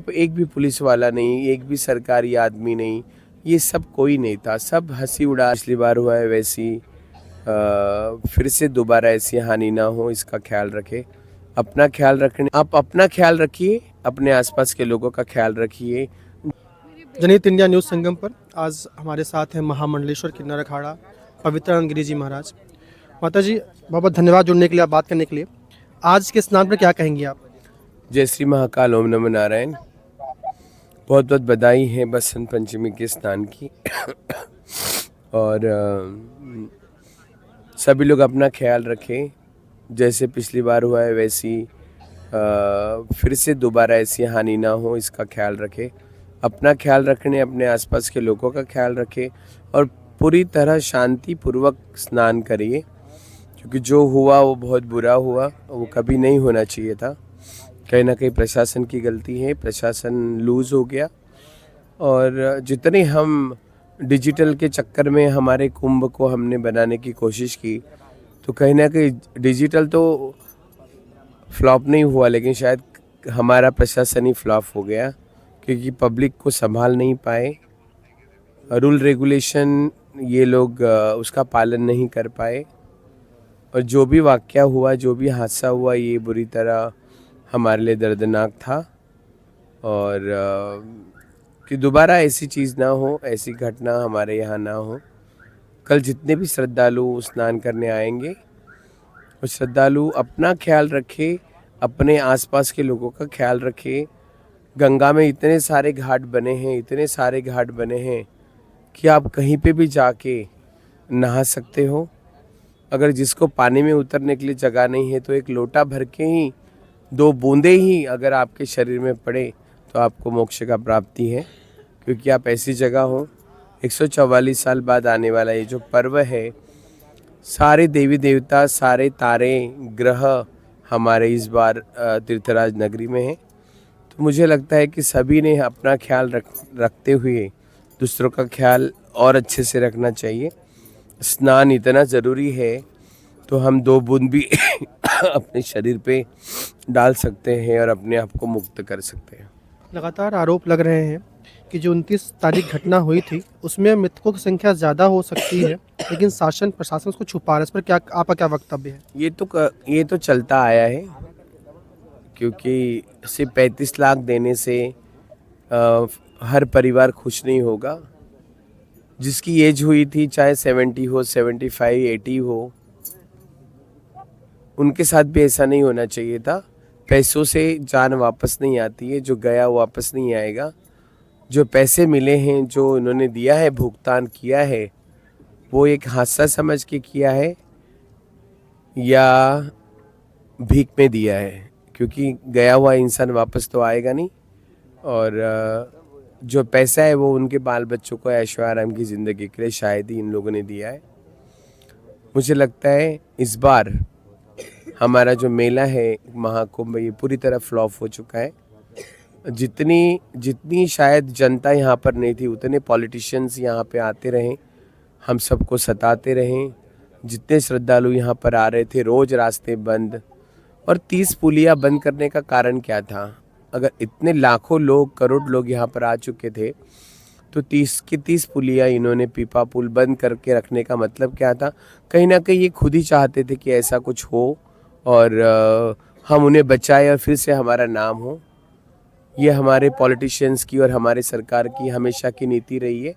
पे एक भी पुलिस वाला नहीं, एक भी सरकारी आदमी नहीं, ये सब कोई नहीं था, सब हंसी उड़ा। पिछली बार हुआ है वैसी फिर से दोबारा ऐसी हानि ना हो, इसका ख्याल रखें। अपना ख्याल रखने, आप अपना ख्याल रखिए, अपने आसपास के लोगों का ख्याल रखिए। जनहित इंडिया न्यूज़ संगम पर आज हमारे साथ हैं महामंडलेश्वर किन्नर अखाड़ा पवित्रानंद गिरी जी महाराज। माता जी, बहुत बहुत धन्यवाद जुड़ने के लिए, आप बात करने के लिए। आज के स्नान पर क्या कहेंगी आप? जय श्री महाकाल, ओम नमो नारायण। बहुत बहुत बधाई है बसंत पंचमी के स्नान की। और सभी लोग अपना ख्याल रखें, जैसे पिछली बार हुआ है वैसी फिर से दोबारा ऐसी हानि ना हो, इसका ख्याल रखें। अपना ख्याल रखने, अपने आसपास के लोगों का ख्याल रखें और पूरी तरह शांतिपूर्वक स्नान करिए, क्योंकि जो हुआ वो बहुत बुरा हुआ, वो कभी नहीं होना चाहिए था। कहीं ना कहीं प्रशासन की गलती है, प्रशासन लूज़ हो गया। और जितने हम डिजिटल के चक्कर में हमारे कुंभ को हमने बनाने की कोशिश की, तो कहीं ना कहीं डिजिटल तो फ्लॉप नहीं हुआ, लेकिन शायद हमारा प्रशासन ही फ्लॉप हो गया, क्योंकि पब्लिक को संभाल नहीं पाए। रूल रेगुलेशन ये लोग उसका पालन नहीं कर पाए, और जो भी वाक़या हुआ, जो भी हादसा हुआ, ये बुरी तरह हमारे लिए दर्दनाक था। और कि दोबारा ऐसी चीज़ ना हो, ऐसी घटना हमारे यहाँ ना हो। कल जितने भी श्रद्धालु स्नान करने आएंगे, वो श्रद्धालु अपना ख्याल रखें, अपने आसपास के लोगों का ख्याल रखें। गंगा में इतने सारे घाट बने हैं, इतने सारे घाट बने हैं कि आप कहीं पे भी जाके नहा सकते हो। अगर जिसको पानी में उतरने के लिए जगह नहीं है, तो एक लोटा भर के ही 2 बूंदे ही अगर आपके शरीर में पड़े तो आपको मोक्ष का प्राप्ति है, क्योंकि आप ऐसी जगह हो। 144 साल बाद आने वाला ये जो पर्व है, सारे देवी देवता, सारे तारे ग्रह हमारे इस बार तीर्थराज नगरी में हैं। तो मुझे लगता है कि सभी ने अपना ख्याल रखते हुए दूसरों का ख्याल और अच्छे से रखना चाहिए। स्नान इतना ज़रूरी है, तो हम 2 बूंद भी अपने शरीर पे डाल सकते हैं और अपने आप को मुक्त कर सकते हैं। लगातार आरोप लग रहे हैं कि जो 29 तारीख घटना हुई थी उसमें मृतकों की संख्या ज़्यादा हो सकती है, लेकिन शासन प्रशासन उसको छुपा रहा है। इस पर क्या आपका क्या वक्तव्य है? ये तो चलता आया है, क्योंकि सिर्फ 35 लाख देने से हर परिवार खुश नहीं होगा। जिसकी एज हुई थी, चाहे 70 हो, 75, 80 हो, उनके साथ भी ऐसा नहीं होना चाहिए था। पैसों से जान वापस नहीं आती है, जो गया वो वापस नहीं आएगा। जो पैसे मिले हैं, जो इन्होंने दिया है, भुगतान किया है, वो एक हादसा समझ के किया है या भीख में दिया है, क्योंकि गया हुआ इंसान वापस तो आएगा नहीं। और जो पैसा है वो उनके बाल बच्चों को ऐशो आराम की ज़िंदगी के लिए शायद ही इन लोगों ने दिया है। मुझे लगता है इस बार हमारा जो मेला है महाकुंभ, ये पूरी तरह फ्लॉप हो चुका है। जितनी शायद जनता यहाँ पर नहीं थी, उतने पॉलिटिशियंस यहाँ पे आते रहें, हम सबको सताते रहें। जितने श्रद्धालु यहाँ पर आ रहे थे, रोज़ रास्ते बंद। और 30 पुलिया बंद करने का कारण क्या था? अगर इतने लाखों लोग, करोड़ लोग यहाँ पर आ चुके थे, तो 30 की 30 पुलिया इन्होंने पीपा पुल बंद करके रखने का मतलब क्या था? कहीं ना कहीं ये खुद ही चाहते थे कि ऐसा कुछ हो और हम उन्हें बचाएं और फिर से हमारा नाम हो। ये हमारे पॉलिटिशियंस की और हमारे सरकार की हमेशा की नीति रही है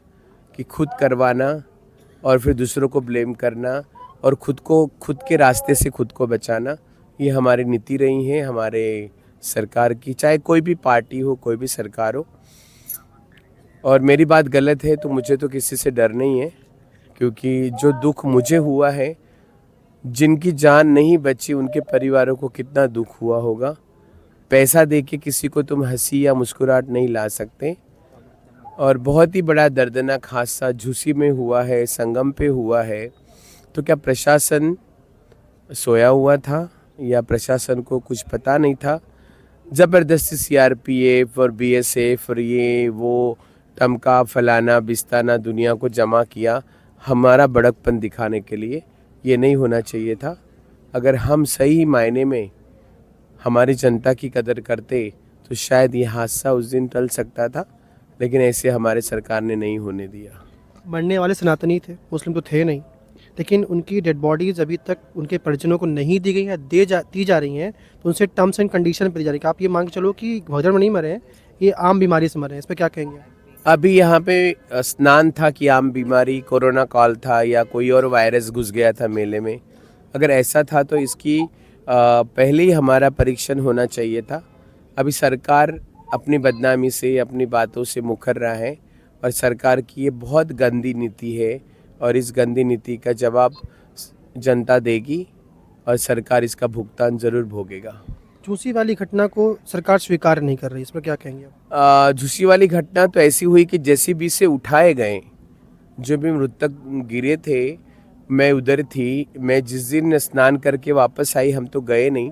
कि खुद करवाना और फिर दूसरों को ब्लेम करना और खुद के रास्ते से खुद को बचाना। ये हमारी नीति रही है, हमारे सरकार की, चाहे कोई भी पार्टी हो, कोई भी सरकार हो। और मेरी बात गलत है तो मुझे तो किसी से डर नहीं है, क्योंकि जो दुख मुझे हुआ है, जिनकी जान नहीं बची, उनके परिवारों को कितना दुख हुआ होगा। पैसा देके किसी को तुम हंसी या मुस्कुराहट नहीं ला सकते। और बहुत ही बड़ा दर्दनाक हादसा झूसी में हुआ है, संगम पे हुआ है। तो क्या प्रशासन सोया हुआ था या प्रशासन को कुछ पता नहीं था? ज़बरदस्ती सीआरपीएफ और बीएसएफ और ये वो टमका फलाना बिस्ताना दुनिया को जमा किया हमारा बड़कपन दिखाने के लिए। ये नहीं होना चाहिए था। अगर हम सही मायने में हमारी जनता की कदर करते तो शायद ये हादसा उस दिन टल सकता था, लेकिन ऐसे हमारे सरकार ने नहीं होने दिया। मरने वाले सनातनी थे, मुस्लिम तो थे नहीं, लेकिन उनकी डेड बॉडीज़ अभी तक उनके परिजनों को नहीं दी गई है, दी जा रही हैं, तो उनसे टर्म्स एंड कंडीशन पर दी जा रही है कि आप ये मान के चलो कि भगदड़ में नहीं मरे हैं, ये आम बीमारी से मरे हैं। इस पर क्या कहेंगे आप? अभी यहाँ पे स्नान था कि आम बीमारी कोरोना कॉल था या कोई और वायरस घुस गया था मेले में। अगर ऐसा था तो इसकी पहले ही हमारा परीक्षण होना चाहिए था। अभी सरकार अपनी बदनामी से, अपनी बातों से मुकर रहा है और सरकार की ये बहुत गंदी नीति है और इस गंदी नीति का जवाब जनता देगी और सरकार इसका भुगतान ज़रूर भोगेगा। झूसी वाली घटना को सरकार स्वीकार नहीं कर रही, इस पर क्या कहेंगे आप? झूसी वाली घटना तो ऐसी हुई कि जेसीबी से उठाए गए जो भी मृतक गिरे थे, मैं उधर थी। मैं जिस दिन स्नान करके वापस आई, हम तो गए नहीं,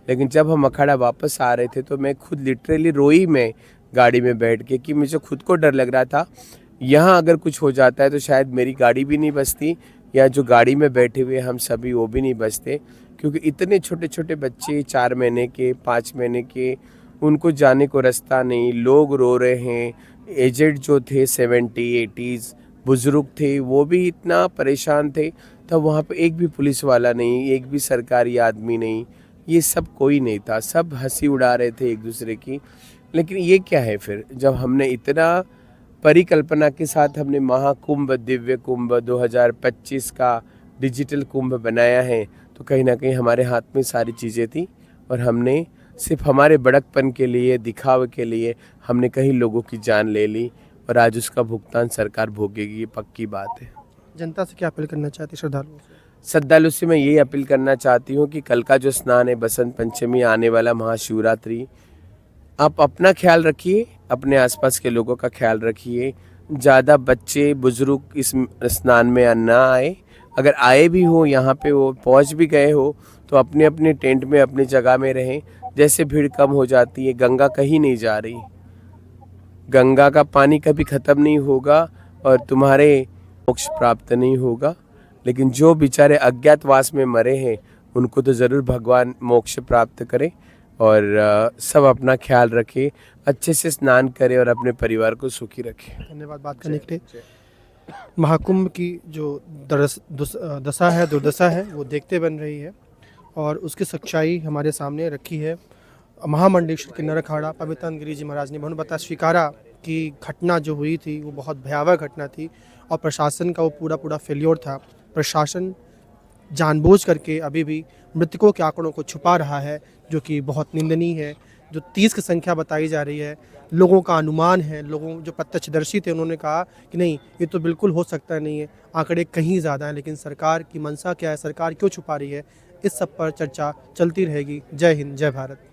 लेकिन जब हम अखाड़ा वापस आ रहे थे तो मैं खुद लिटरली रोई मैं गाड़ी में बैठ के कि मुझे खुद को डर लग रहा था यहाँ अगर कुछ हो जाता है तो शायद मेरी गाड़ी भी नहीं बचती या जो गाड़ी में बैठे हुए हम सभी वो भी नहीं बचते, क्योंकि इतने छोटे छोटे बच्चे 4 महीने के, 5 महीने के, उनको जाने को रास्ता नहीं, लोग रो रहे हैं। एजेड जो थे 70-80s बुज़ुर्ग थे वो भी इतना परेशान थे। तब वहाँ पे एक भी पुलिस वाला नहीं, एक भी सरकारी आदमी नहीं, ये सब कोई नहीं था। सब हंसी उड़ा रहे थे एक दूसरे की। लेकिन ये क्या है फिर, जब हमने इतना परिकल्पना के साथ हमने महाकुंभ, दिव्य कुंभ 2025 का डिजिटल कुंभ बनाया है, तो कहीं ना कहीं हमारे हाथ में सारी चीज़ें थी और हमने सिर्फ हमारे बड़कपन के लिए, दिखावे के लिए हमने कई लोगों की जान ले ली और आज उसका भुगतान सरकार भोगेगी, ये पक्की बात है। जनता से क्या अपील करना चाहती श्रद्धालुओं से? श्रद्धालु से मैं ये अपील करना चाहती हूँ कि कल का जो स्नान है, बसंत पंचमी, आने वाला महाशिवरात्रि, आप अपना ख्याल रखिए, अपने आसपास के लोगों का ख्याल रखिए। ज़्यादा बच्चे बुजुर्ग इस स्नान में ना आए। अगर आए भी हो, यहाँ पे वो पहुँच भी गए हो, तो अपने अपने टेंट में, अपनी जगह में रहें। जैसे भीड़ कम हो जाती है, गंगा कहीं नहीं जा रही, गंगा का पानी कभी ख़त्म नहीं होगा और तुम्हारे मोक्ष प्राप्त नहीं होगा। लेकिन जो बेचारे अज्ञातवास में मरे हैं उनको तो ज़रूर भगवान मोक्ष प्राप्त करे। और सब अपना ख्याल रखें, अच्छे से स्नान करें और अपने परिवार को सुखी रखें। धन्यवाद बात करने के लिए। महाकुंभ की जो दशा है, दुर्दशा है, वो देखते बन रही है और उसकी सच्चाई हमारे सामने रखी है। महामंडलेश्वर किन्नर अखाड़ा पवित्रानंद गिरी जी महाराज ने बहुत बता स्वीकारा कि घटना जो हुई थी वो बहुत भयावह घटना थी और प्रशासन का वो पूरा फेल्योर था। प्रशासन जानबूझ करके अभी भी मृतकों के आंकड़ों को छुपा रहा है, जो कि बहुत निंदनीय है। जो 30 की संख्या बताई जा रही है, लोगों का अनुमान है, लोगों जो प्रत्यक्षदर्शी थे उन्होंने कहा कि नहीं, ये तो बिल्कुल हो सकता नहीं है, आंकड़े कहीं ज़्यादा हैं। लेकिन सरकार की मंशा क्या है, सरकार क्यों छुपा रही है, इस सब पर चर्चा चलती रहेगी। जय हिंद, जय भारत।